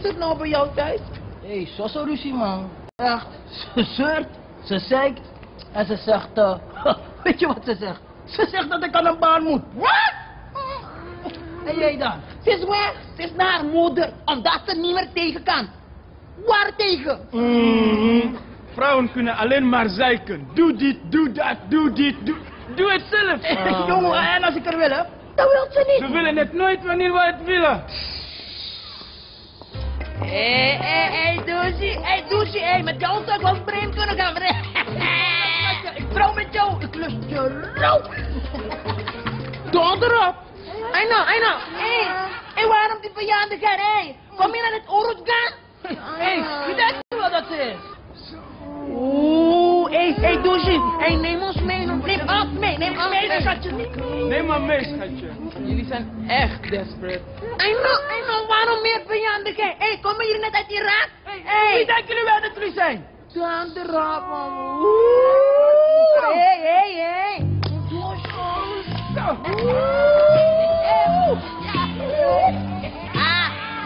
het nou bij jou thuis? Hé, zo ruzie man. Echt, ze zeurt, ze zeikt en ze zegt, weet je wat ze zegt? Ze zegt dat ik aan een baan moet. Wat? En jij dan? Ze is weg. Ze is naar haar moeder, omdat ze niet meer tegen kan. Waar tegen? Vrouwen kunnen alleen maar zeiken. Doe dit, doe dat, doe dit, doe het zelf. Jongen, en als ik er wil, hè? Dat wil ze niet. Ze willen het nooit wanneer we het willen. Hé, Doesie, met jou zou ik wel vreemd kunnen gaan. Ik trouw met jou, ik lust je rauw. Donderop! I know. Hé, waarom die vijandigheid, hé? Kom je naar het oorlog gaan? Hé, wie denkt u wel dat ze is? Oeh, hé, Doesie. Hé, neem ons mee, neem ons mee, schatje. Neem maar mee, schatje. Jullie zijn echt desperate. I know, waarom meer vijandigheid? Hé, kom je hier net uit Irak? Wie denken jullie wel dat jullie zijn? Donderop, man. Oeh. Hé.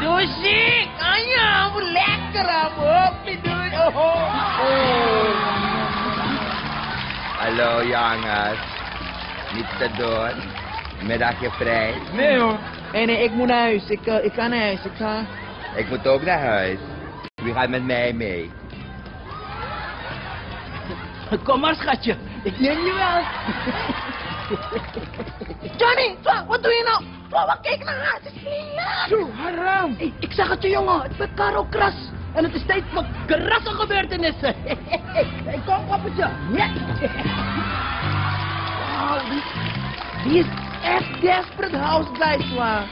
Doesie, kan je hoe lekker hoppie doen. Hallo jongens, niets te doen, middagje vrij. Nee hoor. Nee, ik moet naar huis. Ik ga naar huis. Ik moet ook naar huis. Wie gaat met mij mee? Kom maar schatje, ik neem je wel. Johnny, wat doe je nou? Wat kijk naar haar, het is niet Zo, haram. Ik zeg het je jongen, het werd Karo kras. En het is tijd voor krasse gebeurtenissen. Kom poppetje. Ja. Wauw, die is echt desperate housewife, waar.